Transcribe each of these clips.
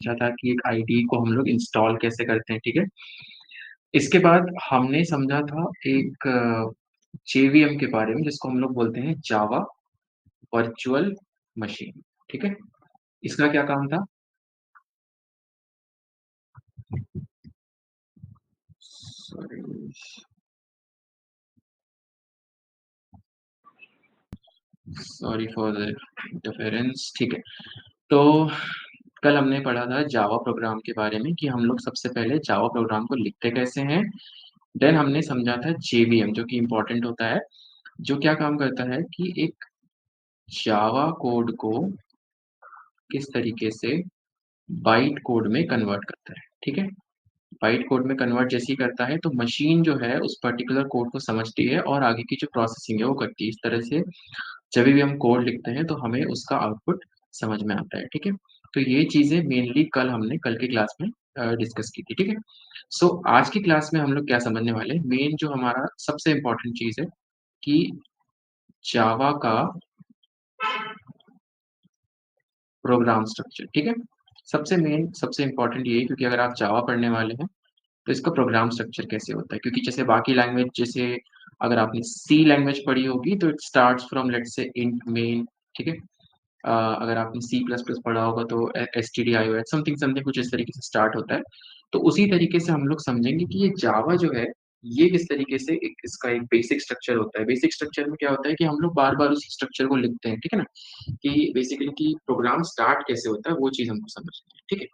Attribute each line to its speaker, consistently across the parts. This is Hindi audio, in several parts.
Speaker 1: समझा था कि एक आईडी को हम लोग इंस्टॉल कैसे करते हैं, ठीक है? इसके बाद हमने समझा था एक जेवीएम के बारे में जिसको हम लोग बोलते हैं जावा वर्चुअल मशीन, ठीक है? इसका क्या काम था? Sorry sorry for the interference, ठीक है। तो कल हमने पढ़ा था जावा प्रोग्राम के बारे में कि हम लोग सबसे पहले जावा प्रोग्राम को लिखते कैसे हैं। देन हमने समझा था जेवीएम जो कि इम्पोर्टेंट होता है, जो क्या काम करता है कि एक जावा कोड को किस तरीके से बाइट कोड में कन्वर्ट करता है, ठीक है? बाइट कोड में कन्वर्ट जैसे ही करता है तो मशीन जो है उस पर्टिकुलर कोड को समझती है और आगे की जो प्रोसेसिंग है वो करती है। इस तरह से जब भी हम कोड लिखते हैं तो हमें उसका आउटपुट समझ में आता है, ठीक है? तो ये चीज़ें मेनली कल की क्लास में डिस्कस की थी, ठीक है? सो आज की क्लास में हम लोग क्या समझने वाले हैं, मेन जो हमारा सबसे इम्पोर्टेंट चीज़ है कि जावा का प्रोग्राम स्ट्रक्चर, ठीक है? सबसे इम्पोर्टेंट ये है क्योंकि अगर आप जावा पढ़ने वाले हैं तो इसका प्रोग्राम स्ट्रक्चर कैसे होता है? क्योंकि जैसे बाकी लैंग्वेज जैसे अगर आपने सी लैंग्वेज पढ़ी होगी तो it starts from let's say int main, ठीक है? अगर आपने सी प्लस प्लस पढ़ा होगा तो एसटीडीआईओ समथिंग समथिंग कुछ इस तरीके से स्टार्ट होता है। तो उसी तरीके से हम लोग समझेंगे कि ये जावा जो है, ये किस तरीके से एक इसका एक बेसिक स्ट्रक्चर होता है। बेसिक स्ट्रक्चर में क्या होता है कि हम लोग बार-बार उसी स्ट्रक्चर को लिखते हैं, ठीक है ना? कि बेसिकली कि प्रोग्राम स्टार्ट कैसे होता है वो चीज़ हमको समझनी है, ठीक है?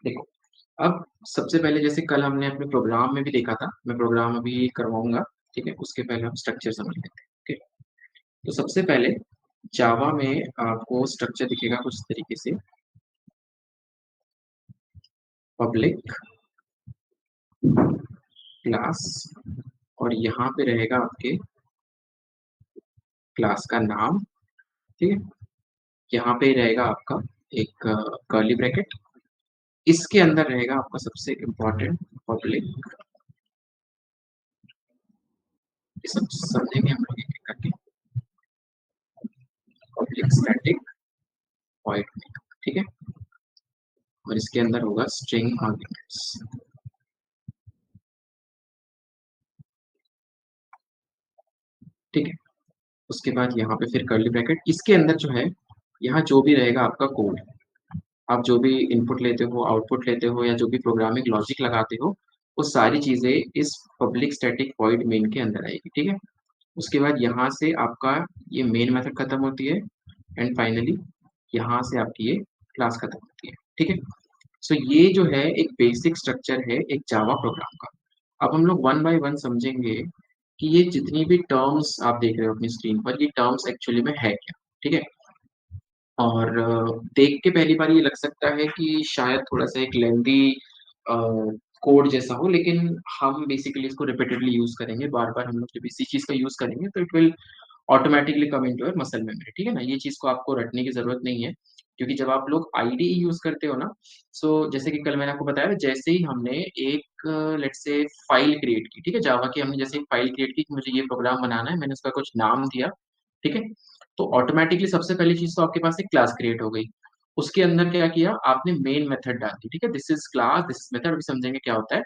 Speaker 1: देखो, अब सबसे पहले जैसे कल हमने अपने प्रोग्राम में भी देखा था, मैं प्रोग्राम अभी करवाऊँगा, ठीक है? उसके पहले हम स्ट्रक्चर समझ लेते हैं, ठीक है? तो सबसे पहले जावा में आपको स्ट्रक्चर दिखेगा कुछ इस तरीके से, पब्लिक क्लास और यहाँ पे रहेगा आपके क्लास का नाम, ठीक है? यहाँ पे रहेगा आपका एक कर्ली ब्रैकेट, इसके अंदर रहेगा आपका सबसे इम्पोर्टेंट पब्लिक, ये सब समझेंगे हम लोग एक-एक करके, पब्लिक स्टैटिक वॉइड मेन, ठीक है? और इसके अंदर होगा स्ट्रिंग आर्ग्यूमेंट्स, ठीक है? उसके बाद यहाँ पे फिर कर्ली ब्रैकेट, इसके अंदर जो है, यहाँ जो भी रहेगा आपका कोड, आप जो भी इनपुट लेते हो, आउटपुट लेते हो या जो भी प्रोग्रामिंग लॉजिक लगाते हो, वो सारी चीज़ें इस पब्लिक स्टैटिक वॉइड मेन के अंदर आएगी, ठीक है? उसके बाद यहाँ से आपका ये मेन मेथड खत्म होती है एंड फाइनली यहाँ से आपकी ये क्लास खत्म होती है, ठीक है? सो ये जो है एक बेसिक स्ट्रक्चर है एक जावा प्रोग्राम का। अब हम लोग वन बाय वन समझेंगे कि ये जितनी भी टर्म्स आप देख रहे हो अपनी स्क्रीन पर, ये टर्म्स एक्चुअली में है क्या, ठीक है? और देख के पहली बार ये लग सकता है कि शायद थोड़ा-सा एक लेंथी अ, कोड जैसा हो, लेकिन हम बेसिकली इसको रिपीटेडली यूज़ करेंगे, बार-बार हम लोग जब इसी चीज़ का यूज़ करेंगे तो it will automatically come into your muscle memory, ठीक है ना? ये चीज़ को आपको रटने की ज़रूरत नहीं है, क्योंकि जब आप लोग आईडीई यूज़ करते हो ना, सो जैसे कि कल मैंने आपको बताया जैसे ही हमने एक लेट्स से फाइल क्रिएट की, ठीक है? जावा की हमने जैसे एक फाइल क्रिएट की कि मुझे ये प्रोग्राम बनाना है, मैंने उसका कुछ नाम दिया, ठीक है? तो ऑटोमैटिकली सबसे पहली चीज़ तो आपके पास एक क्लास क्रिएट हो गई। उसके अंदर क्या किया, आपने मेन मेथड डाल दी, ठीक है? This is class, this is method, अभी समझेंगे क्या होता है।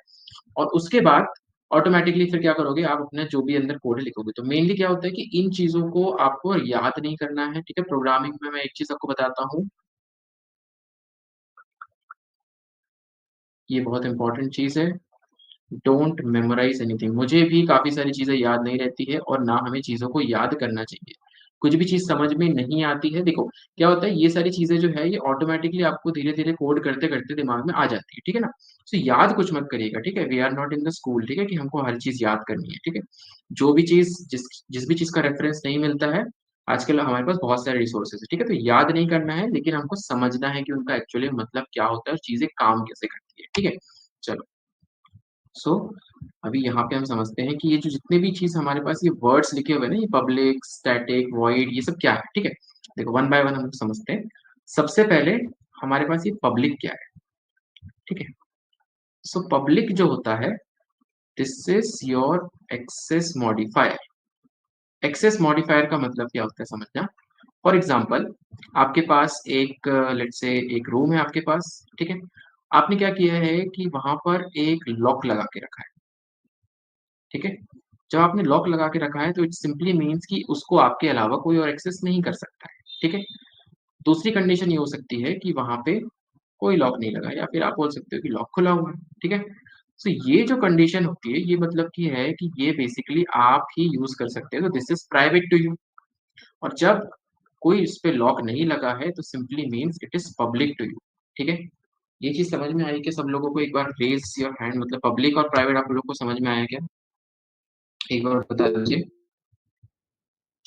Speaker 1: और उसके बाद ऑटोमैटिकली फिर क्या करोगे, आप अपना जो भी अंदर कोड लिखोगे। तो मेनली क्या होता है कि इन चीज़ों को आपको याद नहीं करना है, ठीक है? प्रोग्रामिंग में मैं एक चीज़ आपको बताता हूँ, ये बहुत इम्पोर्टेंट चीज़ है, डोंट मेमोराइज़ एनीथिंग। मुझे भी काफ़ी सारी चीज़ें याद नहीं रहती है और ना हमें चीज़ों को याद करना चाहिए। कुछ भी चीज़ समझ में नहीं आती है, देखो क्या होता है, ये सारी चीज़ें जो है ये ऑटोमैटिकली आपको धीरे-धीरे कोड करते-करते दिमाग में आ जाती है, ठीक है ना? तो याद कुछ मत करिएगा, ठीक है? We are not in the school, ठीक है? कि हमको हर चीज़ याद करनी है, ठीक है? जो भी चीज़ जिस जिस भी चीज़ का रेफ़रेंस नहीं मिलता है, आजकल हमारे पास बहुत सारे रिसोर्सेज़ हैं, ठीक है? तो याद नहीं करना है, लेकिन हमको समझना है कि उनका एक्चुअली मतलब क्या होता है और चीज़ें काम कैसे करती है, ठीक है? चलो। सो अभी यहाँ पे हम समझते हैं कि ये जो जितने भी चीज़ हमारे पास ये वर्ड्स लिखे हुए हैं ना, ये पब्लिक, स्टैटिक, वॉइड ये सब क्या है, ठीक है? देखो वन बाय वन हम लोग समझते हैं। सबसे पहले हमारे पास ये पब्लिक क्या है, ठीक है? सो पब्लिक जो होता है, this is your access modifier. Access modifier का मतलब क्या होता है समझना? फॉर एग्ज़ाम्पल आपके पास एक लेट्स से एक रूम है आपके पास, ठीक है? आपने क्या किया है कि वहाँ पर एक लॉक लगा के रखा है, ठीक है? जब आपने लॉक लगा के रखा है तो इट सिंपली मीन्स कि उसको आपके अलावा कोई और एक्सेस नहीं कर सकता है, ठीक है? दूसरी कंडीशन ये हो सकती है कि वहाँ पे कोई लॉक नहीं लगा है या फिर आप बोल सकते हो कि लॉक खुला हुआ है, ठीक है? सो ये जो कंडीशन होती है ये मतलब कि है कि ये बेसिकली आप ही यूज़ कर सकते हो, तो this is private to you. और जब कोई इस पे लॉक नहीं लगा है तो simply means it is public to you, ठीक है? ये चीज़ समझ में आई क्या सब लोगों को? एक बार रेज़ योर हैंड, मतलब पब्लिक और प्राइवेट आप लोग को समझ में आया क्या? एक बार बता दीजिए।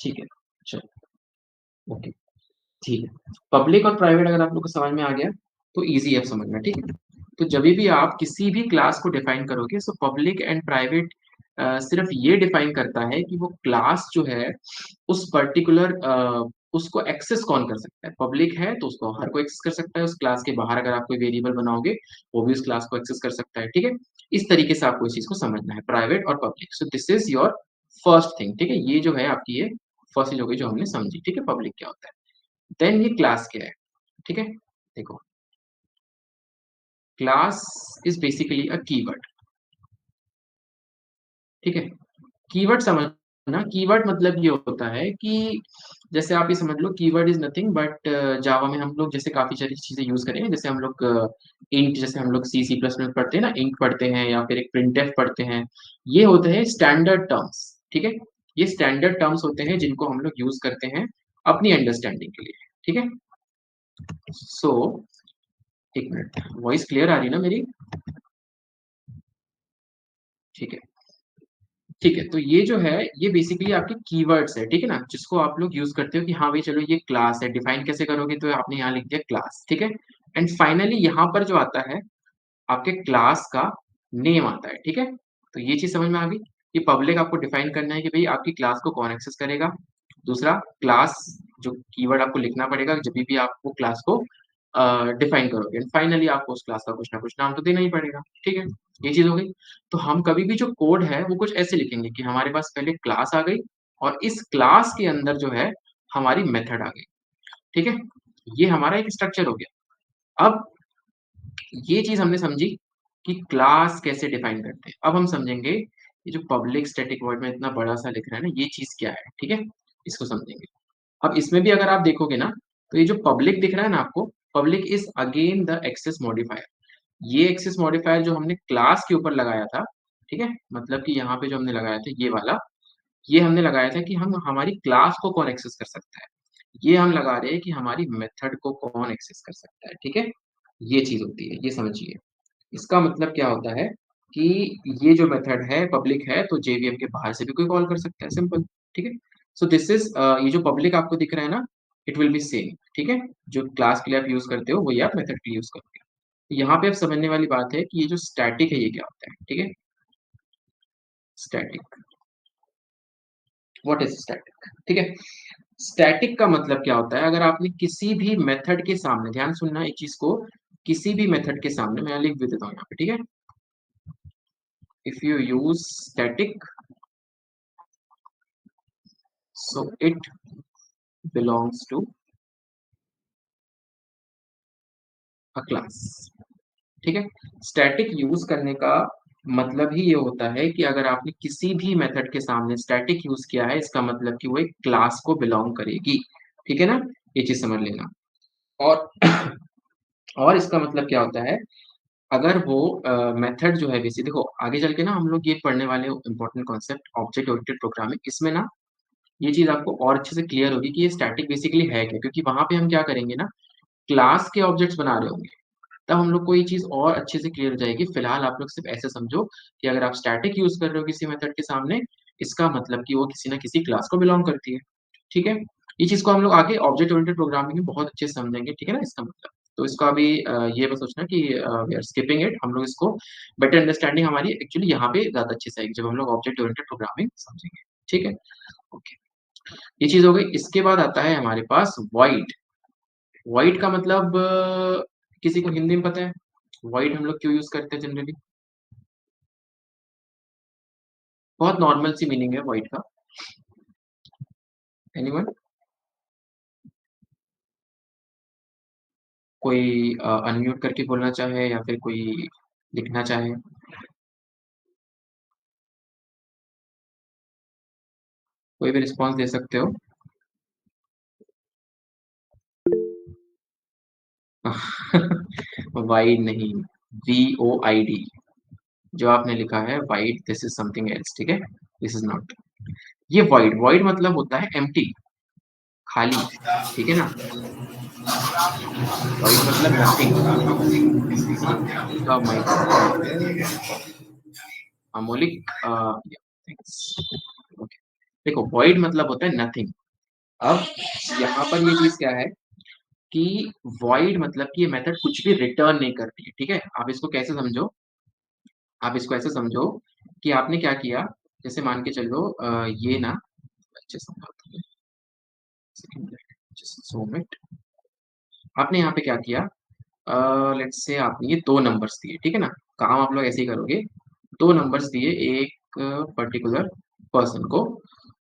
Speaker 1: ठीक है, चलो ओके, ठीक है। पब्लिक और प्राइवेट अगर आप लोग को समझ में आ गया, तो ईज़ी है अब समझना, ठीक है? तो जभी भी आप किसी भी क्लास को डिफाइन करोगे, सो पब्लिक एंड प्राइवेट सिर्फ़ ये डिफाइन करता है कि वो क्लास जो है उस पर्टिकुलर उसको एक्सेस कौन कर सकता है। पब्लिक है तो उसको हर कोई एक्सेस कर सकता है, उस क्लास के बाहर अगर आप कोई वेरिएबल बनाओगे, वो भी उस क्लास को एक्सेस कर सकता है, ठीक है? इस तरीके से आपको इस चीज़ को समझना है, प्राइवेट और public. So this is your first thing, ठीक है? ये जो है आपकी ये फर्स्ट चीज़ हो गई जो हमने समझी, ठीक है? पब्लिक क्या होता है। देन ये क्लास क्या है, ठीक है? देखो, class is basically a keyword, ठीक है? कीवर्ड समझना, कीवर्ड मतलब ये होता है कि जैसे आप ये समझ लो keyword is nothing but Java में हम लोग जैसे काफ़ी सारी चीज़ें यूज़ करें, जैसे हम लोग इंट, जैसे हम लोग सी, सी प्लस में पढ़ते हैं ना, इंट पढ़ते हैं या फिर एक प्रिंटफ पढ़ते हैं। ये होते हैं स्टैंडर्ड टर्म्स, ठीक है? ये स्टैंडर्ड टर्म्स होते हैं जिनको हम लोग यूज़ करते हैं अपनी अंडरस्टैंडिंग के लिए, ठीक है? सो 1 मिनट, वॉइस क्लियर आ रही है ना मेरी? ठीक है। ठीक है, तो ये जो है, ये बेसिकली आपके कीवर्ड्स है, ठीक है ना? जिसको आप लोग यूज़ करते हो कि हाँ भाई चलो ये क्लास है, डिफाइन कैसे करोगे? तो आपने यहाँ लिख दिया क्लास, ठीक है? एंड फाइनली यहाँ पर जो आता है, आपके क्लास का नेम आता है, ठीक है? तो ये चीज़ समझ में आ गई कि पब्लिक आपको डिफाइन करना है कि भई आपकी क्लास को कौन एक्सेस करेगा। दूसरा क्लास जो कीवर्ड आपको लिखना पड़ेगा जभी भी आप वो क्लास को डिफाइन करोगे एंड फाइनली आपको उस क्लास का कुछ ना कुछ नाम तो देना ही पड़ेगा, ठीक है? ये चीज़ हो गई। तो हम कभी भी जो कोड है वो कुछ ऐसे लिखेंगे कि हमारे पास पहले क्लास आ गई और इस क्लास के अंदर जो है हमारी मेथड आ गई, ठीक है? ये हमारा एक स्ट्रक्चर हो गया। अब ये चीज़ हमने समझी कि क्लास कैसे डिफाइन करते हैं। अब हम समझेंगे ये जो पब्लिक स्टैटिक वॉइड में इतना बड़ा-सा लिख रहा है ना, ये चीज़ क्या है, ठीक है? इसको समझेंगे। अब इसमें भी अगर आप देखोगे ना, तो ये जो पब्लिक दिख रहा है ना आपको, public is again the access modifier. ये एक्सेस मॉडिफायर जो हमने क्लास के ऊपर लगाया था, ठीक है? मतलब कि यहाँ पे जो हमने लगाया था ये वाला, ये हमने लगाया था कि हम हमारी क्लास को कौन एक्सेस कर सकता है। ये हम लगा रहे हैं कि हमारी मेथड को कौन एक्सेस कर सकता है, ठीक है? ये चीज़ होती है, ये समझिए। इसका मतलब क्या होता है कि ये जो मेथड है पब्लिक है तो जेवीएम के बाहर से भी कोई कॉल कर सकता है, सिंपल, ठीक है? सो दिस इज़ ये जो पब्लिक आपको दिख रहा है ना, इट विल बी सेम, ठीक है? जो क्लास के लिए आप यूज़ करते हो वही आप मेथड के लिए यूज़ करोगे। तो यहाँ पे अब समझने वाली बात है कि ये जो स्टैटिक है ये क्या होता है, ठीक है? Static, what is static? ठीक है? स्टैटिक का मतलब क्या होता है? अगर आपने किसी भी मेथड के सामने, ध्यान सुनना एक चीज़ को, किसी भी मेथड के सामने मैं लिख भी देता हूँ यहाँ पे, ठीक है? If you use static, so it belongs to a class, ठीक है? स्टैटिक यूज़ करने का मतलब ही ये होता है कि अगर आपने किसी भी मेथड के सामने स्टैटिक यूज़ किया है, इसका मतलब कि वो एक क्लास को बिलॉन्ग करेगी, ठीक है ना? ये चीज़ समझ लेना। और और इसका मतलब क्या होता है, अगर वो मेथड जो है देखो आगे चल के ना हम लोग ये पढ़ने वाले important concept object oriented programming, इसमें ना ये चीज़ आपको और अच्छे से क्लियर होगी कि ये स्टैटिक बेसिकली है क्या? क्योंकि वहाँ पे हम क्या करेंगे ना, क्लास के ऑब्जेक्ट्स बना रहे होंगे, तब हम लोग को ये चीज़ और अच्छे से क्लियर हो जाएगी। फिलहाल आप लोग सिर्फ़ ऐसे समझो कि अगर आप स्टैटिक यूज़ कर रहे हो किसी मेथड के सामने, इसका मतलब कि वो किसी न किसी क्लास को बिलॉन्ग करती है, ठीक है? ये चीज़ को हम लोग आगे ऑब्जेक्ट ओरिएंटेड प्रोग्रामिंग में बहुत अच्छे से समझेंगे, ठीक है ना इसका मतलब। तो इसको अभी ये मत सोचना कि वी आर स्किपिंग इट, हम लोग इसको बेटर अंडरस्टैंडिंग हमारी एक्चुअली यहाँ पे ज़्यादा अच्छे से आएगी, जब हम लोग ऑब्जेक्ट ओरिएंटेड प्रोग्रामिंग समझेंगे, ठीक है? ओके, ये चीज़ हो गई। इसके बाद आता है हमारे पास वॉइड। व्हाइट का मतलब किसी को हिंदी में पता है? व्हाइट हम लोग क्यों यूज़ करते हैं जनरली? बहुत नॉर्मल सी मीनिंग है व्हाइट का। एनीवन? कोई अनम्यूट करके बोलना चाहे या फिर कोई लिखना चाहे? कोई भी रिस्पॉन्स दे सकते हो। वाइड नहीं, VOID, जो आपने लिखा है wide, this is something else, ठीक है? This is not. ये वाइड, वाइड मतलब होता है एम्प्टी, खाली, ठीक है ना? वाइड मतलब नथिंग। आपका माइक्रोफोन है अमोलिक, ओके। देखो void मतलब होता है नथिंग। अब यहाँ पर ये चीज क्या है कि void मतलब कि ये मेथड कुछ भी रिटर्न नहीं करती है, ठीक है? आप इसको कैसे समझो, आप इसको ऐसे समझो कि आपने क्या किया, जैसे मान के चलो ये ना, अच्छे समझाता हूँ, just zoom it। आपने यहाँ पे क्या किया, लेट्स से आपने ये दो नंबर्स दिए, ठीक है ना? काम आप लोग ऐसे ही करोगे, दो नंबर्स दिए एक पर्टिकुलर पर्सन को,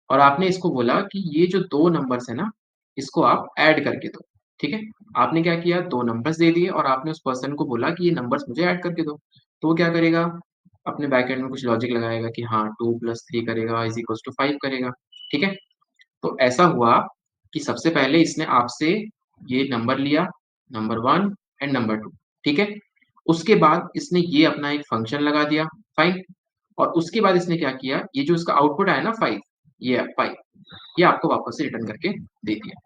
Speaker 1: और आपने इसको बोला कि ये जो दो नंबर्स है ना, इसको आप ऐड करके दो, ठीक है? आपने क्या किया, दो नंबर्स दे दिए और आपने उस पर्सन को बोला कि ये नंबर्स मुझे ऐड करके दो। तो वो क्या करेगा, अपने बैक एंड में कुछ लॉजिक लगाएगा कि हाँ 2 + 3 करेगा इज इक्वल टू 5 करेगा, ठीक है? तो ऐसा हुआ कि सबसे पहले इसने आपसे ये नंबर लिया, नंबर 1 एंड नंबर 2, ठीक है? उसके बाद इसने ये अपना एक फंक्शन लगा दिया, फाइन। और उसके बाद इसने क्या किया, ये जो इसका आउटपुट आया ना 5, ये है 5, ये आपको वापस से रिटर्न करके दे दिया।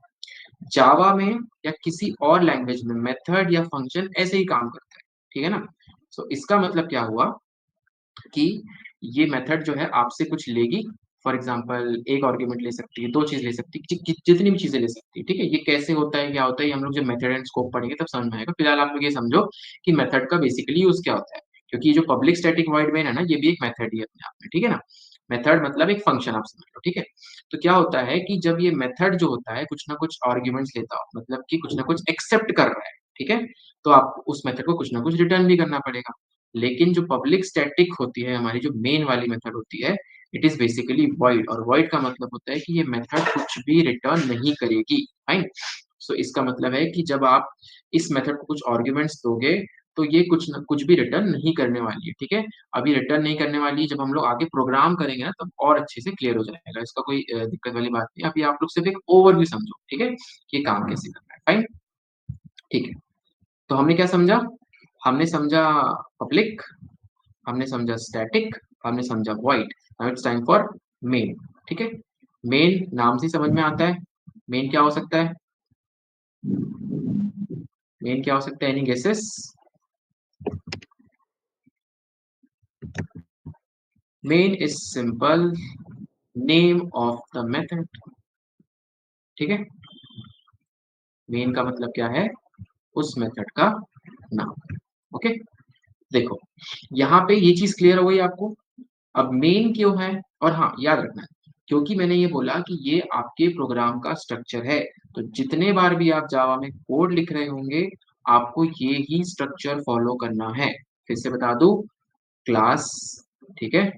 Speaker 1: जावा में या किसी और लैंग्वेज में मेथड या फंक्शन ऐसे ही काम करता है, ठीक है ना? सो इसका मतलब क्या हुआ कि ये मेथड जो है आपसे कुछ लेगी, फॉर एग्जांपल एक आर्गुमेंट ले सकती है, 2 चीज़ ले सकती है, जितनी भी चीज़ें ले सकती है, ठीक है? ये कैसे होता है, क्या होता है, ये हम लोग जब मेथड एंड स्कोप पढ़ेंगे तब समझ में आएगा। फिलहाल आप लोग ये समझो कि मेथड का बेसिकली यूज़ क्या होता है, क्योंकि ये जो पब्लिक स्टैटिक वॉइड मेन है ना, ये भी एक मेथड ही है अपने आप में, ठीक है ना? मेथड मतलब एक फंक्शन आप समझ लो, ठीक है? तो क्या होता है कि जब ये मेथड जो होता है कुछ ना कुछ आर्गुमेंट्स लेता हो, मतलब कि कुछ ना कुछ एक्सेप्ट कर रहा है, ठीक है? तो आप उस मेथड को कुछ ना कुछ रिटर्न भी करना पड़ेगा। लेकिन जो पब्लिक स्टैटिक होती है, हमारी जो मेन वाली मेथड होती है, इट इज़ बेसिकली वॉइड, और वॉइड का मतलब होता है कि ये मेथड कुछ भी रिटर्न नहीं करेगी, फाइन? सो इसका मतलब है कि जब आप इस मेथड को कुछ आर्गुमेंट्स दोगे, तो ये कुछ न कुछ भी रिटर्न नहीं करने वाली है, ठीक है? अभी रिटर्न नहीं करने वाली है, जब हम लोग आगे प्रोग्राम करेंगे ना, तब और अच्छे से क्लियर हो जाएगा। इसका कोई दिक्कत वाली बात नहीं है। अभी आप लोग सिर्फ एक ओवरव्यू समझो, ठीक है? ये काम कैसे करना है, फाइन? ठीक है। तो हमने क्या समझा? हमने समझा पब्लिक, हमने समझा स्टैटिक, हमने समझा void. Now it's time for main, ठीक है? मेन नाम से ही समझ में आता है। मेन क्या हो सकता है? मेन क्या हो सकता है? Any guesses? Main is simple name of the method, ठीक है? मेन का मतलब क्या है? उस मेथड का नाम, ओके? देखो, यहाँ पे ये चीज क्लियर हो गई आपको। अब मेन क्यों है? और हाँ, याद रखना, क्योंकि मैंने ये बोला कि ये आपके प्रोग्राम का स्ट्रक्चर है, तो जितने बार भी आप जावा में कोड लिख रहे होंगे, आपको ये ही स्ट्रक्चर फॉलो करना है। फिर से बता दूं, क्लास, ठीक है?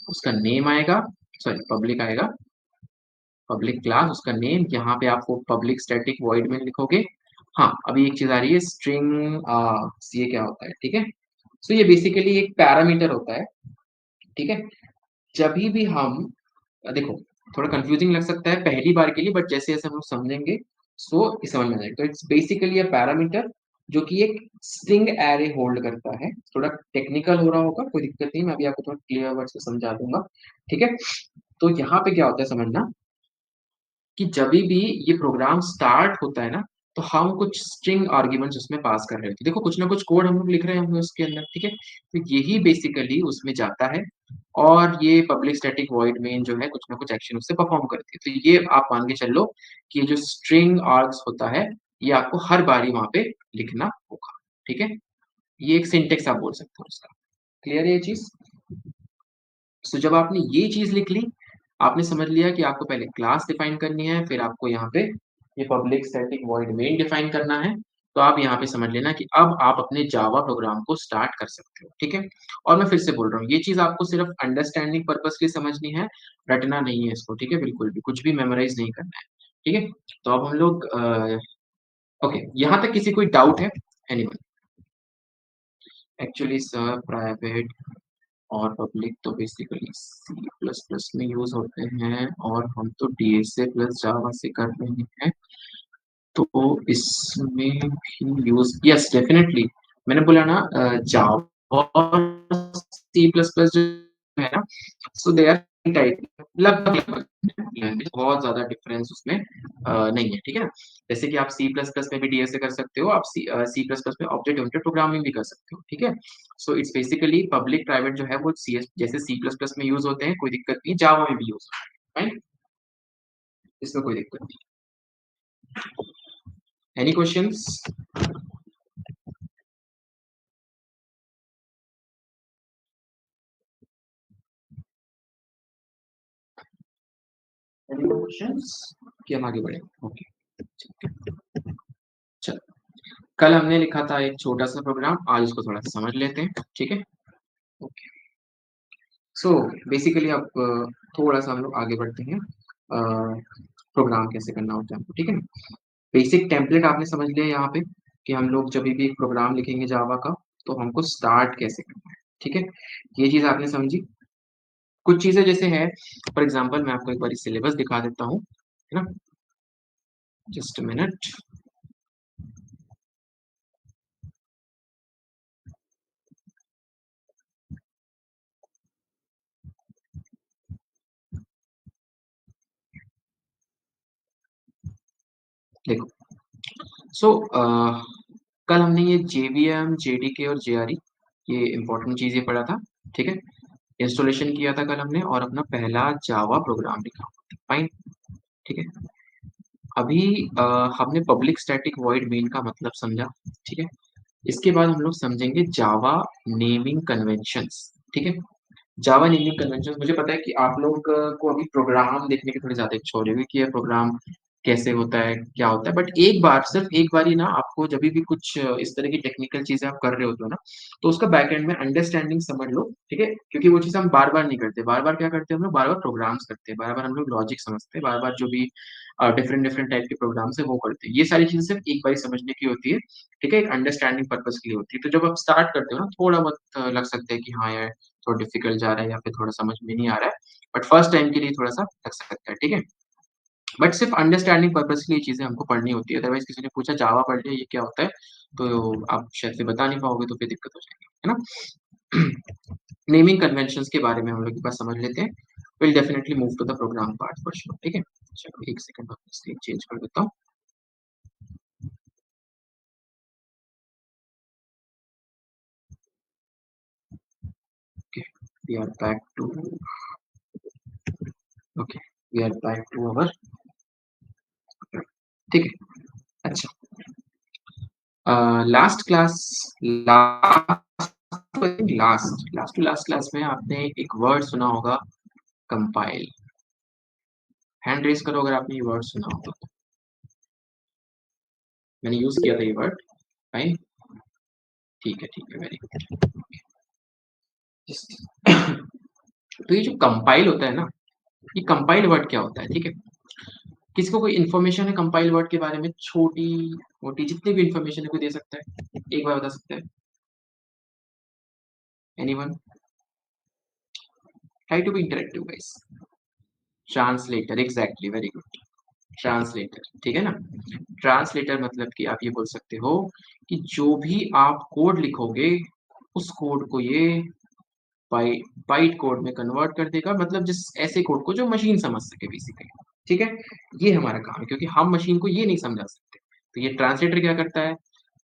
Speaker 1: उसका नेम आएगा, सॉरी पब्लिक आएगा, पब्लिक क्लास, उसका नेम, यहाँ पे आपको पब्लिक स्टैटिक वॉइड में लिखोगे। हाँ, अभी एक चीज आ रही है, स्ट्रिंग, ये क्या होता है, ठीक है? सो ये बेसिकली एक पैरामीटर होता है, ठीक है? जभी भी हम देखो, थोड़ा कंफ्यूजिंग लग सकता है पहली बार के लिए, बट जैसे-जैसे हम लोग समझेंगे, सो ये समझ में आएगा। तो इट्स बेसिकली अ पैरामीटर जो कि एक स्ट्रिंग एरे होल्ड करता है। थोड़ा टेक्निकल हो रहा होगा, कोई दिक्कत नहीं, मैं अभी आपको थोड़ा क्लियर वर्ड से समझा दूँगा, ठीक है? तो यहाँ पे क्या होता है समझना, कि जभी भी ये प्रोग्राम स्टार्ट होता है ना, तो हम कुछ स्ट्रिंग आर्ग्यूमेंट्स उसमें पास कर रहे होते हैं। देखो, कुछ ना कुछ कोड हम लोग लिख रहे होंगे उसके अंदर, ठीक है? तो यही बेसिकली उसमें जाता है, और ये पब्लिक स्टैटिक वॉइड मेन जो है कुछ ना कुछ एक्शन उससे परफॉर्म करती है। तो ये आप मान के चलो कि ये जो स्ट्रिंग आर्ग्स होता है, ये आपको हर बारी वहाँ पे लिखना होगा, ठीक है? ये एक सिंटेक्स आप बोल सकते हो उसका। क्लियर है ये चीज़? सो जब आपने ये चीज़ लिख ली, आपने समझ लिया कि आपको पहले क्लास डिफाइन करनी है, फिर आपको यहाँ पे ये public static void main define करना है, तो आप यहाँ पे समझ लेना कि अब आप अपने जावा प्रोग्राम को स्टार्ट कर सकते हो, ठीक है? और मैं फिर से बोल रहा हूँ, ये चीज़ आपको सिर्फ अंडरस्टैंडिंग पर्पज़ के लिए समझनी है, रटना नहीं है इसको, ठीक है? बिल्कुल भी, कुछ भी मेमोराइज़ नहीं करना है, ठीक है? तो अब हम लोग ओके, यहाँ तक किसी कोई डाउट है? एनीवन? एक्चुअली सर प्राइवेट और पब्लिक तो बेसिकली सी प्लस प्लस में यूज होते हैं, और हम तो डीएसए प्लस जावा से कर रहे हैं, तो इसमें भी यूज, यस डेफिनेटली। मैंने बोला ना, जावा और सी प्लस प्लस जो है ना, सो दे आर टाइप, लगभग लगभग लैंग्वेज, बहुत ज्यादा डिफरेंस उसमें नहीं है, ठीक है ना। जैसे कि आप सी प्लस प्लस में भी डीएसए कर सकते हो, आप सी प्लस प्लस में ऑब्जेक्ट ओरिएंटेड प्रोग्रामिंग भी कर सकते हो, ठीक है। So it's basically public private जो है वो सी एस जैसे सी प्लस प्लस में यूज होते हैं, कोई दिक्कत नहीं, जावा में भी यूज होते हैं, राइट, इसमें कोई दिक्कत नहीं। Any questions? एनी क्वेश्चंस कि हम आगे बढ़े? ओके, चलो। कल हमने लिखा था एक छोटा सा प्रोग्राम, आज उसको थोड़ा सा समझ लेते हैं, ठीक है। ओके, सो बेसिकली अब थोड़ा सा हम लोग आगे बढ़ते हैं, प्रोग्राम कैसे करना होता है हमको, ठीक है। बेसिक टेम्पलेट आपने समझ लिया यहाँ पे, कि हम लोग जब भी एक प्रोग्राम लिखेंगे जावा का, तो हमको स्टार्ट कैसे करना है, ठीक है। ये चीज आपने समझी। कुछ चीजें जैसे है, फॉर एग्जांपल मैं आपको एक बार सिलेबस दिखा देता हूँ, है ना, जस्ट अ मिनट। देखो, सो कल हमने ये जेवीएम, जेडीके और जेआरई, ये इंपॉर्टेंट चीजें पढ़ा था, ठीक है। इंस्टॉलेशन किया था कल हमने, और अपना पहला जावा प्रोग्राम लिखा, फाइन, ठीक है। अभी हमने पब्लिक स्टैटिक वॉइड मेन का मतलब समझा, ठीक है। इसके बाद हम लोग समझेंगे जावा नेमिंग कन्वेंशंस, ठीक है। जावा नेमिंग कन्वेंशंस, मुझे पता है कि आप लोग को अभी प्रोग्राम देखने की थोड़ी ज्यादा इच्छा हो रही होगी, कि ये प्रोग्राम कैसे होता है, क्या होता है, बट एक बार, सिर्फ एक बार ही ना, आपको जब भी कुछ इस तरह की टेक्निकल चीजें आप कर रहे होते हो ना, तो उसका बैक एंड में अंडरस्टैंडिंग समझ लो, ठीक है। क्योंकि वो चीज हम बार बार नहीं करते, बार बार क्या करते हैं हम लोग, बार बार प्रोग्राम्स करते हैं, बार बार हम लोग लॉजिक समझते हैं, बार बार जो भी डिफरेंट डिफरेंट टाइप के प्रोग्राम्स है वो करते हैं। ये सारी चीजें सिर्फ एक बार ही समझने की होती है, ठीक है, एक अंडरस्टैंडिंग पर्पज के लिए होती है। तो जब आप स्टार्ट करते हो ना, थोड़ा बहुत लग सकता है कि हाँ यार, थोड़ा डिफिकल्ट जा रहा है, या फिर थोड़ा समझ में नहीं आ रहा है, बट फर्स्ट टाइम के लिए थोड़ा सा लग सकता है, ठीक है। बट सिर्फ अंडरस्टैंडिंग पर्पज के लिए चीजें हमको पढ़नी होती है, अदरवाइज किसी ने पूछा जावा पढ़ लिया, ये क्या होता है, तो आप शायद से बता नहीं पाओगे, तो फिर दिक्कत हो जाएगी, है ना। नेमिंग कन्वेंशंस के बारे में हम लोग एक बार समझ लेते हैं, will definitely move to the program part for sure, ठीक है। चलो एक सेकंड, स्क्रीन चेंज कर देता हूँ। Okay, we are back to, okay, we are back to our, ठीक है। अच्छा, last class, last last to last class में आपने एक वर्ड सुना होगा, कंपाइल। हैंड रेज करो अगर आपने ये वर्ड सुना हो तो। मैंने यूज किया था ये वर्ड, फाइन, ठीक है, वेरी गुड। तो ये जो कंपाइल होता है ना, ये कंपाइल वर्ड क्या होता है, ठीक है। किसी को कोई इन्फॉर्मेशन है कंपाइल वर्ड के बारे में, छोटी मोटी जितनी भी इन्फॉर्मेशन है, कोई दे सकता है, एक बार बता सकता है? Anyone? Try to be interactive guys. Translator, exactly, very good. Translator, ठीक है ना। ट्रांसलेटर मतलब कि आप ये बोल सकते हो कि जो भी आप कोड लिखोगे, उस कोड को ये बाइट बाइट कोड में कन्वर्ट कर देगा, मतलब जिस ऐसे कोड को जो मशीन समझ सके बेसिकली, ठीक है। ये हमारा काम है, क्योंकि हम मशीन को ये नहीं समझा सकते, तो ये ट्रांसलेटर क्या करता है,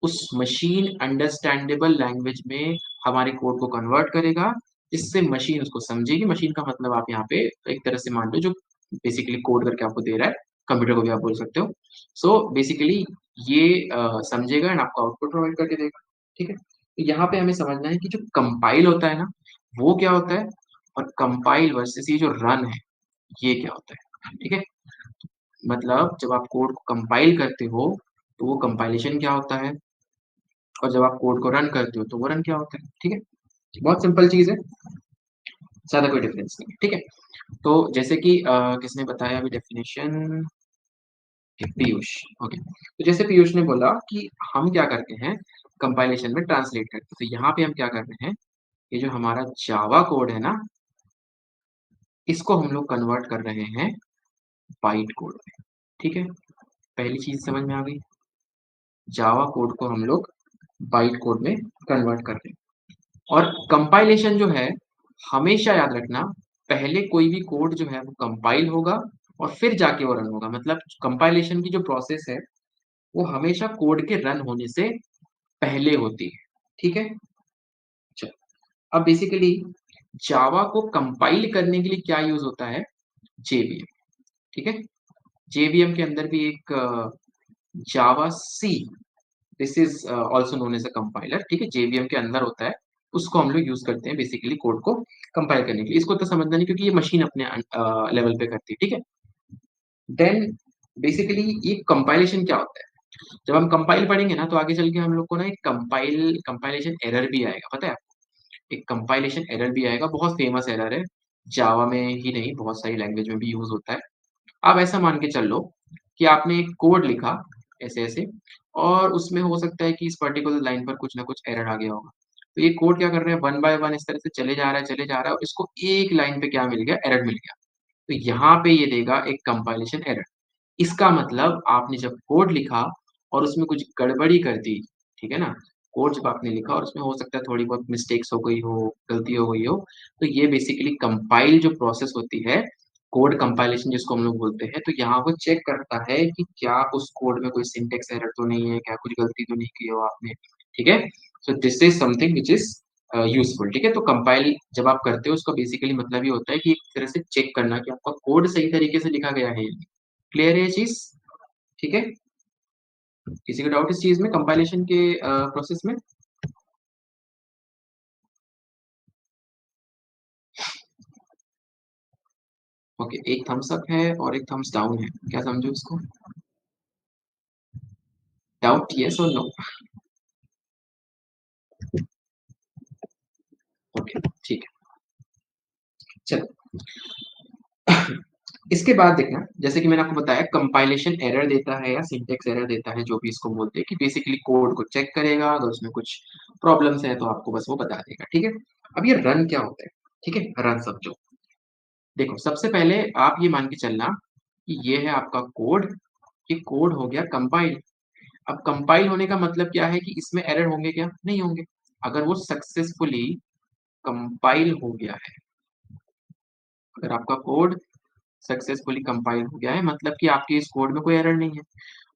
Speaker 1: उस मशीन अंडरस्टैंडेबल लैंग्वेज में हमारे कोड को कन्वर्ट करेगा, जिससे मशीन उसको समझेगी। मशीन का मतलब आप यहाँ पे एक तरह से मान लो, जो बेसिकली कोड करके आपको दे रहा है, कंप्यूटर को भी आप बोल सकते हो। सो बेसिकली ये समझेगा एंड आपको आउटपुट प्रोवाइड करके देगा, ठीक है। तो यहाँ पे हमें समझना है कि जो कंपाइल होता है ना, वो क्या होता है, और कंपाइल वर्सेस ये जो रन है, ये क्या होता है, ठीक है। मतलब जब आप कोड को कंपाइल करते हो, तो वो कंपाइलेशन क्या होता है, और जब आप कोड को रन करते हो, तो वो रन क्या होता है, ठीक है। बहुत सिंपल चीज है, ज्यादा कोई डिफरेंस नहीं है, ठीक है। तो जैसे कि किसने बताया अभी डेफिनेशन, पीयूष, ओके। तो जैसे पीयूष ने बोला कि हम क्या करते हैं, कंपाइलेशन में ट्रांसलेट करते हैं। तो यहाँ पे हम क्या कर रहे हैं, ये जो हमारा जावा कोड है ना, इसको हम लोग कन्वर्ट कर रहे हैं बाइट कोड में। ठीक है, पहली चीज समझ में आ गई। जावा कोड को हम लोग बाइट कोड में कन्वर्ट कर रहे हैं। और कंपाइलेशन जो है, हमेशा याद रखना, पहले कोई भी कोड जो है वो कंपाइल होगा और फिर जाके वो रन होगा। मतलब कंपाइलेशन की जो प्रोसेस है वो हमेशा कोड के रन होने से पहले होती है। ठीक है, चलो अब बेसिकली जावा को कंपाइल करने के लिए क्या यूज होता है, जेवीएम। ठीक है, जेवीएम के अंदर भी एक Java C, this is also known as a compiler. ठीक है, जेवीएम के अंदर होता है, उसको हम लोग यूज करते हैं बेसिकली कोड को कंपाइल करने के लिए। इसको तो समझना नहीं क्योंकि ये मशीन अपने लेवल पे करती है। ठीक है, देन बेसिकली ये कंपाइलेशन क्या होता है, जब हम कंपाइल पढ़ेंगे ना तो आगे चल के हम लोग को ना एक कंपाइलेशन एरर भी आएगा, पता है। एक कंपाइलेशन एरर भी आएगा, बहुत फेमस एरर है, जावा में ही नहीं बहुत सारी लैंग्वेज में भी यूज होता है। आप ऐसा मान के चल लो कि आपने एक कोड लिखा ऐसे ऐसे, और उसमें हो सकता है कि इस पर्टिकुलर लाइन पर कुछ ना कुछ एरर आ गया होगा। तो ये कोड क्या कर रहे हैं, वन बाय वन इस तरह से चले जा रहा है चले जा रहा है, और इसको एक लाइन पे क्या मिल गया, एरर मिल गया। तो यहाँ पे ये देगा एक कंपाइलेशन एरर। इसका मतलब आपने जब कोड लिखा और उसमें कुछ गड़बड़ी कर दी, ठीक है ना, कोड जब आपने लिखा और उसमें हो सकता है थोड़ी बहुत मिस्टेक्स हो गई हो, गलती हो गई हो, तो ये बेसिकली कंपाइल जो प्रोसेस होती है, कोड कंपाइलेशन जिसको हम लोग बोलते हैं, तो यहाँ वो चेक करता है कि क्या उस कोड में कोई सिंटेक्स एरर तो नहीं है, क्या कुछ गलती तो नहीं की हो आपने। ठीक है, so this is something which is useful. ठीक है, तो कंपाइल जब आप करते हो उसका बेसिकली मतलब ये होता है कि एक तरह से चेक करना कि आपका कोड सही तरीके से लिखा गया है। क्लियर है ये चीज? ठीक है, किसी का डाउट इस चीज में, कंपाइलेशन के प्रोसेस में? ओके, एक थम्स अप है और एक थम्स डाउन है, क्या समझो इसको? डाउट, यस और नो? ओके, ठीक है, चलो। इसके बाद देखना, जैसे कि मैंने आपको बताया कंपाइलेशन एरर देता है या सिंटेक्स एरर देता है, जो भी इसको बोलते हैं, कि बेसिकली कोड को चेक करेगा, अगर उसमें कुछ प्रॉब्लम्स है तो आपको बस वो बता देगा। ठीक है, अब ये रन क्या होता है? ठीक है, रन समझो। देखो, सबसे पहले आप ये मान के चलना कि ये है आपका कोड, ये कोड हो गया कंपाइल। अब कंपाइल होने का मतलब क्या है कि इसमें एरर होंगे क्या? नहीं होंगे। अगर वो सक्सेसफुली कंपाइल हो गया है, अगर आपका कोड सक्सेसफुली कंपाइल हो गया है, मतलब कि आपके इस कोड में कोई एरर नहीं है।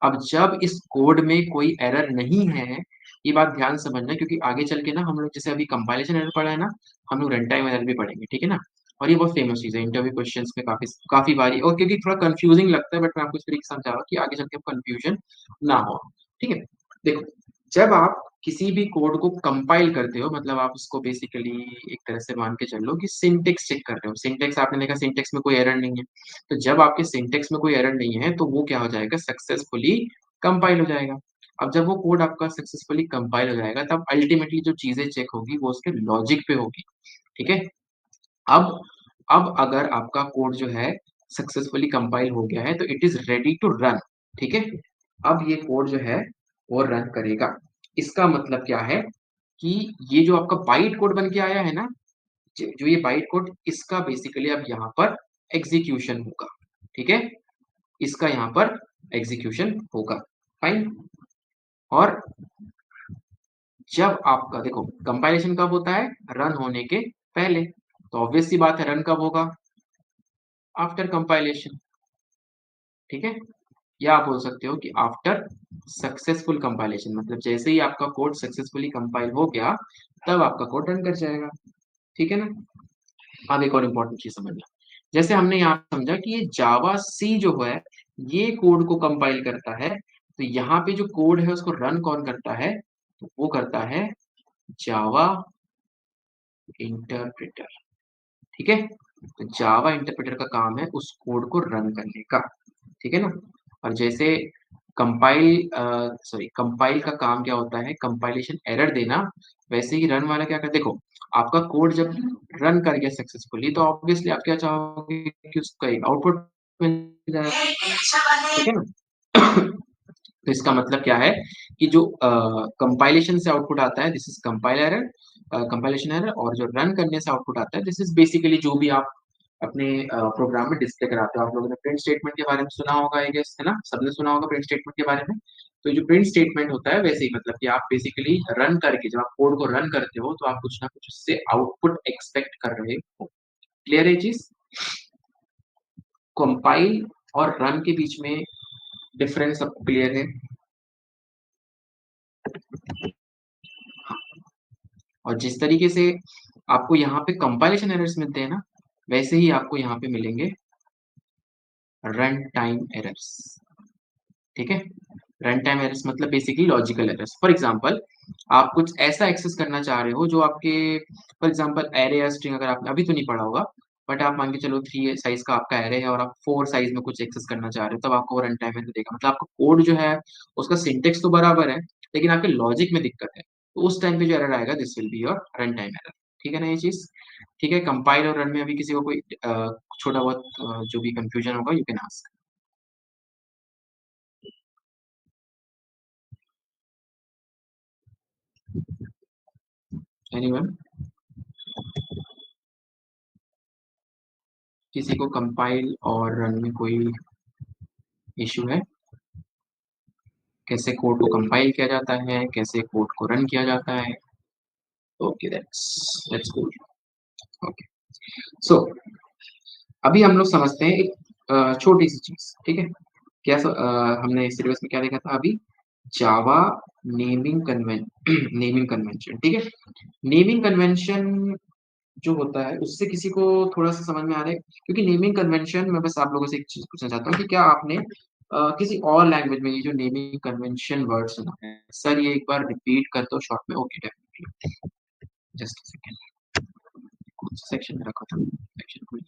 Speaker 1: अब जब इस कोड में कोई एरर नहीं है, ये बात ध्यान से समझना, क्योंकि आगे चल के ना हम लोग जैसे अभी कंपाइलेशन एरर पढ़ा है ना, हम लोग रन टाइम एरर भी पढ़ेंगे। ठीक है ना, और ये बहुत फेमस चीज है, इंटरव्यू क्वेश्चंस में काफी काफी बारी, और क्योंकि थोड़ा कंफ्यूजिंग लगता है, बट मैं आपको इस तरीके से समझा रहा हूँ कि आगे चल के कंफ्यूजन ना हो। ठीक है, देखो, जब आप किसी भी कोड को कंपाइल करते हो, मतलब आप उसको बेसिकली एक तरह से मान के चल लो कि सिंटेक्स चेक कर रहे हो। सिंटेक्स आपने देखा, सिंटेक्स में कोई एरर नहीं है, तो जब आपके सिंटेक्स में कोई एरर नहीं है तो वो क्या हो जाएगा, सक्सेसफुली कंपाइल हो जाएगा। अब जब वो कोड आपका सक्सेसफुली कंपाइल हो जाएगा, तब अल्टीमेटली जो चीजें चेक होगी वो उसके लॉजिक पे होगी। ठीक है, अब अब अगर आपका कोड जो है सक्सेसफुली कंपाइल हो गया है तो it is ready to run. ठीक है, अब ये कोड जो है वो रन करेगा। इसका मतलब क्या है कि ये जो आपका बाइट कोड बन के आया है ना, जो ये बाइट कोड, इसका बेसिकली अब यहाँ पर एग्जीक्यूशन होगा। ठीक है, इसका यहाँ पर एग्जीक्यूशन होगा। फाइन। और जब आपका देखो कंपाइलेशन कब होता है, रन होने के पहले। तो ऑब्वियस सी बात है, रन कब होगा, आफ्टर कंपाइलेशन। ठीक है, या आप बोल सकते हो कि आफ्टर सक्सेसफुल कंपाइलेशन, मतलब जैसे ही आपका कोड सक्सेसफुली कंपाइल हो गया, तब आपका कोड रन कर जाएगा। ठीक है ना, अब एक और इम्पोर्टेंट चीज समझना, जैसे हमने यहाँ समझा कि ये जावा सी जो है ये कोड को कंपाइल करता है, तो यहाँ पे जो कोड है उसको रन कौन करता है, तो वो करता है जावा इंटरप्रेटर। ठीक है, तो जावा इंटरप्रेटर का काम है उस कोड को रन करने का। ठीक है ना, और जैसे कंपाइल का काम क्या होता है, कंपाइलेशन एरर देना, वैसे ही रन वाला क्या करता है, देखो आपका कोड जब रन कर गया सक्सेसफुली, तो ऑब्वियसली आप क्या चाहोगे कि उसका एक आउटपुट मिल जाए। ठीक है ना, तो इसका मतलब क्या है कि जो कंपाइलेशन से आउटपुट आता है, this is compile error, compilation error, और जो रन करने से आउटपुट आता है, दिस इज बेसिकली जो भी आप अपने प्रोग्राम में डिस्प्ले कराते हो। आप लोगों ने प्रिंट स्टेटमेंट के बारे में सुना होगा, आई गेस, है ना? सबने सुना होगा प्रिंट स्टेटमेंट के बारे में। तो जो प्रिंट स्टेटमेंट होता है, वैसे ही मतलब कि आप बेसिकली रन करके, जब आप कोड को रन करते हो, तो आप कुछ ना कुछ उससे आउटपुट एक्सपेक्ट कर रहे हो। क्लियर है चीज? कंपाइल और रन के बीच में डिफरेंस सबको क्लियर है? और जिस तरीके से आपको यहाँ पे कंपाइलेशन एरर्स मिलते हैं ना, वैसे ही आपको यहाँ पे मिलेंगे रन टाइम एरर्स। ठीक है? रन टाइम एरर्स मतलब basically logical errors. For example, आप कुछ ऐसा एक्सेस करना चाह रहे हो जो आपके, फॉर एग्जांपल एरे या स्ट्रिंग, अगर आपने अभी तो नहीं पढ़ा होगा, बट आप मान के चलो 3 साइज का आपका एरे है और आप 4 साइज में कुछ एक्सेस करना चाह रहे हो, तब आपको वो रन टाइम एरर देगा। मतलब आपका कोड जो है उसका सिंटेक्स तो बराबर है, लेकिन आपके लॉजिक में दिक्कत है। तो उस टाइम पे जो एरर आएगा, this will be your run time error. ठीक है ना ये चीज? ठीक है, कंपाइल और रन में अभी किसी को कोई छोटा बहुत जो भी कंफ्यूजन होगा, यू कैन आस्क। एनीवन? किसी को कंपाइल और रन में कोई इशू है? कैसे कोड को कंपाइल किया जाता है, कैसे कोड को रन किया जाता है? Okay, that's good. ओके, सो अभी हम लोग समझते हैं एक छोटी सी चीज। ठीक है? हमने सिलेबस में क्या देखा था अभी? जावा नेमिंग कन्वें नेमिंग कन्वेंशन। ठीक है? नेमिंग कन्वेंशन जो होता है, उससे किसी को थोड़ा सा समझ में आ रहा है? क्योंकि नेमिंग कन्वेंशन, मैं बस आप लोगों से एक चीज पूछना चाहता हूँ कि क्या आपने किसी और लैंग्वेज में ये जो नेमिंग कन्वेंशन वर्ड सुना है? सर ये एक बार रिपीट कर दो शॉर्ट में। Okay, definitely. जस्ट सेकंड, कौन सा सेक्शन में रखा था? सेक्शन कोई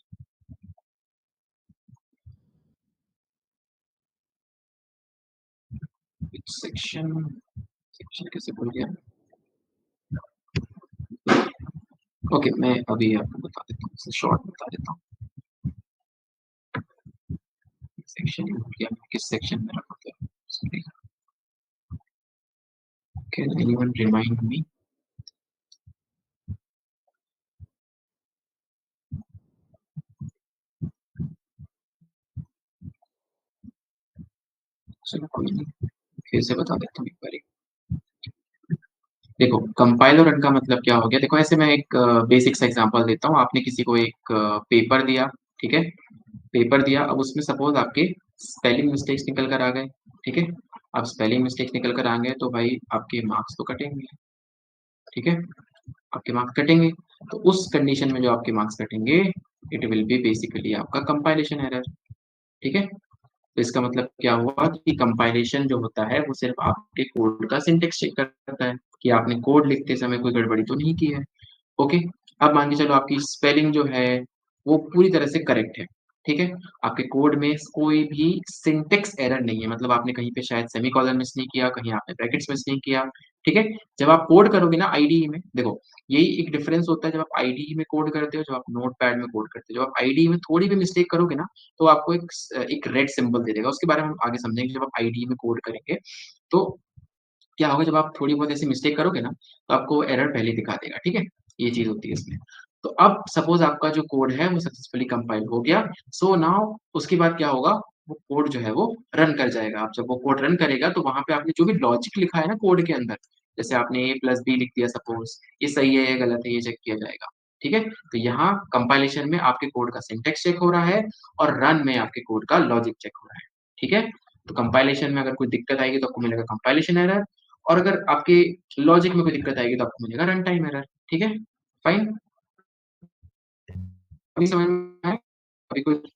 Speaker 1: सेक्शन, सेक्शन कैसे भूल गया? ओके, मैं अभी आपको बता देता हूँ, शॉर्ट बता देता हूँ। सेक्शन ही भूल गया मैं, किस सेक्शन में रखा था? Sorry, can anyone remind me? चलो कोई नहीं, फिर से बता देता हूँ एक बार। देखो, कंपाइल और रन का मतलब क्या हो गया? देखो, ऐसे मैं एक बेसिक सा एग्जांपल देता हूँ। आपने किसी को एक पेपर दिया, ठीक है? पेपर दिया, अब उसमें सपोज आपके स्पेलिंग मिस्टेक्स निकल कर आ गए। ठीक है? अब स्पेलिंग मिस्टेक्स निकल कर आ गए, तो भाई आपके मार्क्स तो कटेंगे। ठीक है? आपके मार्क्स कटेंगे। तो उस कंडीशन में जो आपके मार्क्स कटेंगे, इट विल बी बेसिकली आपका कंपाइलेशन एरर। ठीक है? तो इसका मतलब क्या हुआ कि कंपाइलेशन जो होता है, वो सिर्फ आपके कोड का सिंटेक्स चेक करता है कि आपने कोड लिखते समय कोई गड़बड़ी तो नहीं की है। ओके, अब मान के चलो आपकी स्पेलिंग जो है वो पूरी तरह से करेक्ट है। ठीक है? आपके कोड में कोई भी सिंटेक्स एरर नहीं है, मतलब आपने कहीं पे शायद सेमीकोलन मिस नहीं किया, कहीं आपने ब्रैकेट्स मिस नहीं किया। ठीक है? जब आप कोड करोगे ना आईडीई में, देखो, यही एक डिफरेंस होता है जब आप आईडीई में कोड करते हो, जब आप नोटपैड में कोड करते हो। जब आप आईडीई में थोड़ी भी मिस्टेक करोगे ना, तो आपको एक रेड सिंबल दे देगा। उसके बारे में हम आगे समझेंगे जब आप आईडीई में कोड करेंगे। तो क्या होगा, जब आप थोड़ी बहुत ऐसी मिस्टेक करोगे ना, तो आपको एरर पहले दिखा देगा। ठीक है? ये चीज होती है इसमें। तो अब सपोज आपका जो कोड है वो सक्सेसफुली कंपाइल हो गया। सो नाउ उसके बाद क्या होगा? वो कोड जो है वो रन कर जाएगा। आप जब वो कोड रन करेगा, तो वहां पे आपने जो भी लॉजिक लिखा है ना कोड के अंदर, जैसे आपने ए प्लस बी लिख दिया सपोज, ये सही है, ये गलत है, ये चेक किया जाएगा। ठीक है? तो यहाँ कंपाइलेशन में आपके कोड का सिंटेक्स चेक हो रहा है, और रन में आपके कोड का लॉजिक चेक हो रहा है। ठीक है? तो कंपाइलेशन में अगर कोई दिक्कत आएगी, तो आपको मिलेगा कंपाइलेशन एरर, और अगर आपके लॉजिक में कोई दिक्कत आएगी, तो आपको मिलेगा रन टाइम एरर। ठीक है? फाइन? अभी समझ में आया? अभी कुछ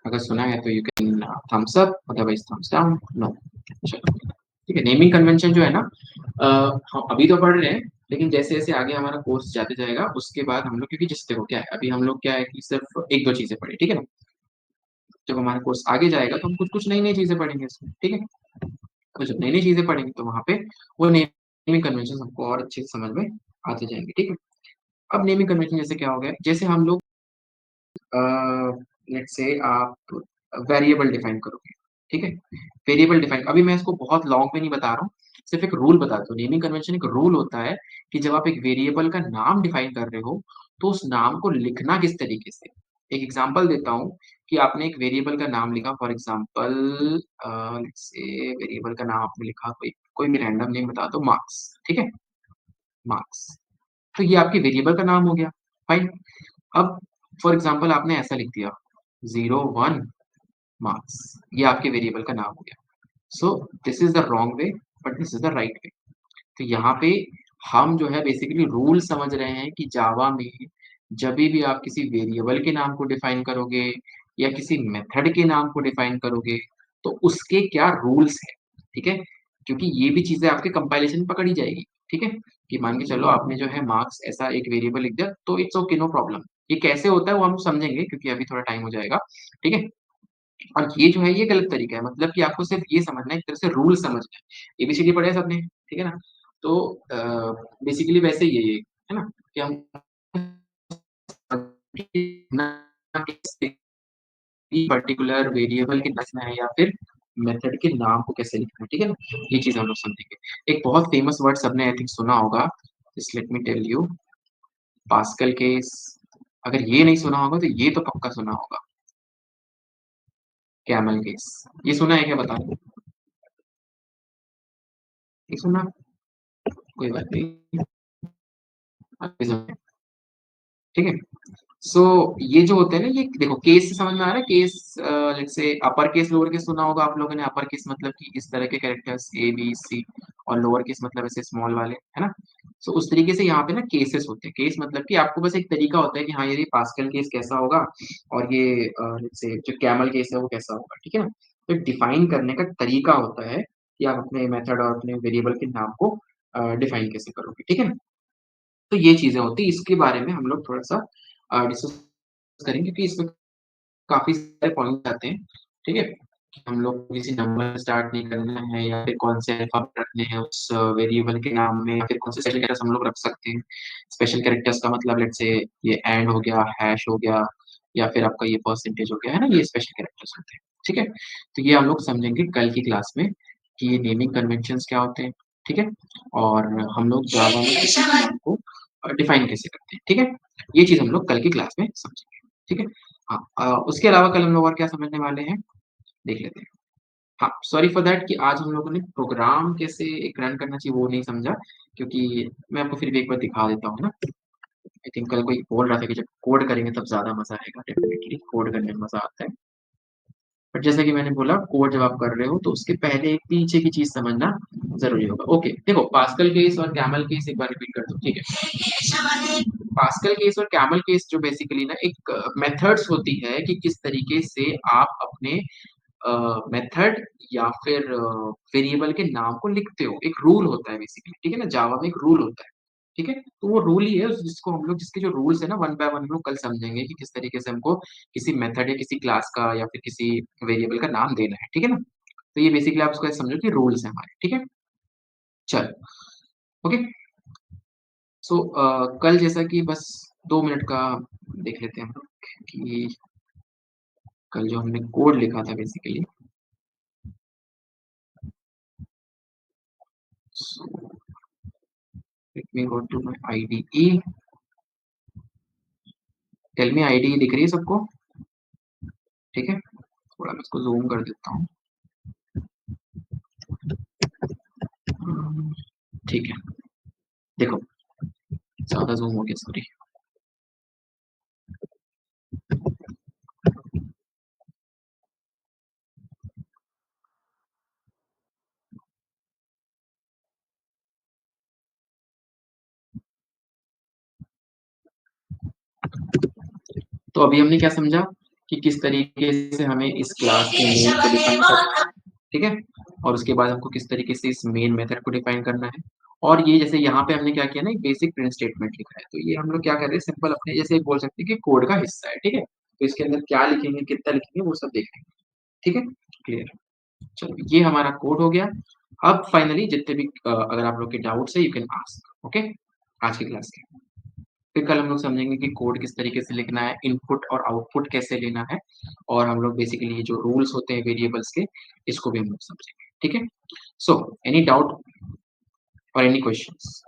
Speaker 1: अगर सुना है तो you can thumbs up, otherwise thumbs down, no. चलो, ठीक है, नेमिंग कन्वेंशन जो है ना हम अभी तो पढ़ रहे हैं, लेकिन जैसे-जैसे आगे हमारा कोर्स जाते जाएगा, उसके बाद हम लोग क्योंकि जैसे देखो क्या है, अभी हम लोग क्या है कि सिर्फ़ 1-2 चीज़ें पढ़ी, ठीक है ना? जब हमारा कोर्स आगे जाएगा तो हम कुछ-कुछ नई-नई चीज़ें पढ़ेंगे इसमें, ठीक है? तो जब नई-नई चीज़ें पढ़ेंगे तो वहाँ पे वो नेमिंग कन्वेंशंस हमको और अच्छे से समझ में आते जाएँगे, ठीक है? अब नेमिंग कन्वेंशन जैसे क्या हो गया, जैसे हम लोग अ, लेट्स से आप वेरिएबल डिफाइन करोगे, ठीक है? वेरिएबल डिफाइन अभी मैं इसको बहुत लॉन्ग में नहीं बता रहा हूँ, सिर्फ़ एक रूल बताता हूँ। नेमिंग कन्वेंशन एक रूल होता है कि जब आप एक वेरिएबल का नाम डिफाइन कर रहे हो, तो उस नाम को लिखना किस तरीके से? एक एग्ज़ाम्पल देता हूँ कि आपने एक वेरिएबल का नाम लिखा for example let's say variable का नाम आपने लिखा कोई कोई भी रैंडम नेम बता दो मार्क्स, ठीक है? मार्क्स। तो ये आपके वेरिएबल का नाम हो गया, फाइन। अब फॉर एग्ज़ाम्पल आपने ऐसा लिख दिया 0, 1 मार्क्स, ये आपके वेरिएबल का नाम हो गया। So this is the wrong way but this is the right way. तो यहाँ पे हम जो है बेसिकली रूल समझ रहे हैं कि जावा में जभी भी आप किसी वेरिएबल के नाम को डिफाइन करोगे या किसी मेथड के नाम को डिफाइन करोगे, तो उसके क्या रूल्स हैं, ठीक है? क्योंकि ये भी चीज़ें आपके कंपाइलेशन में पकड़ी जाएगी, ठीक है? कि मान के चलो आपने जो है मार्क्स ऐसा एक वेरिएबल लिख दिया, तो इट्स ओके, नो प्रॉब्लम। ये कैसे होता है वो हम समझेंगे क्योंकि अभी थोड़ा टाइम हो जाएगा, ठीक है? और ये जो है ये गलत तरीका है मतलब कि आपको सिर्फ़ ये समझना है, एक तरह से रूल समझना है। एबीसीडी पढ़ा है सबने, ठीक है ना? तो बेसिकली वैसे ही है ये, है ना? कि हम पर्टिकुलर वेरिएबल के दसना है या फिर मेथड के नाम को कैसे लिखना है, ठीक है ना? ये चीज़ हम लोग समझेंगे। एक बहुत फेमस वर्ड सबने आई थिंक सुना होगा, just let me tell you Pascal case. अगर ये नहीं सुना होगा तो ये तो पक्का सुना होगा, कैमल केस। ये सुना है क्या बताओ? नहीं सुना? कोई बात नहीं। आगे सुनिए, ठीक है? सो ये जो होते हैं ना ये देखो केस से समझ में आ रहा है case let's say upper case lower case सुना होगा आप लोगों ने अपर केस मतलब कि इस तरह के कैरेक्टर्स ए बी सी और लोअर केस मतलब ऐसे स्मॉल वाले है ना सो उस तरीके से यहाँ पे ना केसेस होते हैं केस मतलब कि आपको बस एक तरीका होता है कि हाँ ये पास्कल केस कैसा होगा और ये लेट्स से जो कैमल केस है वो कैसा होगा ठीक है ना तो डिफाइन करने का तरीका होता है कि आप अपने मेथड और अपने वेरिएबल के नाम को डिफाइन कैसे करोगे ठीक है ना तो ये चीजें होती है इसके बारे में हम लोग थोड़ा सा डिस्कस करेंगे क्योंकि इसमें काफ़ी सारे पॉइंट्स आते हैं, ठीक है? कि हम लोग को किसी नंबर से स्टार्ट नहीं करना है या फिर कौन से अल्फ़ाबेट रखने हैं उस वेरिएबल के नाम में या फिर कौन से स्पेशल कैरेक्टर्स हम लोग रख सकते हैं। स्पेशल कैरेक्टर्स का मतलब लेट्स से ये एंड हो गया, हैश हो गया या फिर आपका ये परसेंटेज हो गया, है ना? ये स्पेशल कैरेक्टर्स होते हैं, ठीक है? तो ये हम लोग समझेंगे कल की क्लास में कि ये नेमिंग कन्वेंशंस क्या होते हैं, ठीक है? और हम लोग जावा में किसी भी नाम को डिफाइन कैसे करते हैं, ठीक है? ये चीज़ हम लोग कल की क्लास में समझेंगे, ठीक है? हाँ उसके अलावा कल हम लोग और क्या समझने वाले हैं, देख लेते हैं। हाँ, सॉरी फॉर दैट कि आज हम लोगों ने प्रोग्राम कैसे एक रन करना चाहिए वो नहीं समझा, क्योंकि मैं आपको फिर भी एक बार दिखा देता हूँ ना। आई थिंक कल कोई बोल रहा था कि जब कोड करेंगे तब ज़्यादा मज़ा आएगा, डेफ़िनिटली कोड करने में मज़ा आता है। बट जैसा कि मैंने बोला कोड जब आप कर रहे हो तो उसके पहले एक पीछे की चीज़ समझना ज़रूरी होगा। ओके, देखो पास्कल केस और कैमल केस एक बार रिपीट कर दो, ठीक है? पास्कल केस और कैमल केस जो बेसिकली ना एक मेथड्स होती है कि किस तरीके से आप अपने मेथड या फिर वेरिएबल के नाम को लिखते हो। एक रूल होता है बेसिकली, ठीक है ना? जावा में एक रूल होता है, ठीक है? तो वो रूल ही है जिसको हम लोग जिसके जो रूल्स है ना वन बाय वन हम लोग कल समझेंगे कि किस तरीके से हमको किसी मेथड या किसी क्लास का या फिर किसी वेरिएबल का नाम देना है, ठीक है ना? तो ये बेसिकली आप उसको ऐसे समझो कि रूल्स हैं हमारे, ठीक है? चलो, ओके? सो कल जैसा कि बस 2 मिनट का देख लेते हैं हम लोग कि कल जो हमने कोड लिखा था basically so let me go to my IDE tell me IDE दिख रही है सबको? ठीक है? थोड़ा मैं इसको ज़ूम कर देता हूँ। ठीक है, देखो ज़्यादा ज़ूम हो गया सॉरी। तो अभी हमने क्या समझा कि किस तरीके से हमें इस क्लास के मेन को डिफाइन करना है, ठीक है? और उसके बाद हमको किस तरीके से इस मेन मेथड को डिफाइन करना है। और ये जैसे यहाँ पे हमने क्या किया ना, एक बेसिक प्रिंट स्टेटमेंट लिखा है, तो ये हम लोग क्या कर रहे हैं, सिंपल अपने जैसे बोल सकते हैं कि कोड का हिस्सा है, ठीक है? तो इसके अंदर क्या लिखेंगे, कितना लिखेंगे, वो सब देखेंगे, ठीक है? क्लियर? चलो, ये हमारा कोड हो गया। अब फाइनली जितने भी अगर आप लोग के डाउट्स है, यू कैन आस्क, ओके? आज की क्लास के। फिर कल हम लोग समझेंगे कि कोड किस तरीके से लिखना है, इनपुट और आउटपुट कैसे लेना है, और हम लोग बेसिकली ये जो रूल्स होते हैं वेरिएबल्स के, इसको भी हम लोग समझेंगे, ठीक है? सो, एनी डाउट और एनी क्वेश्चंस?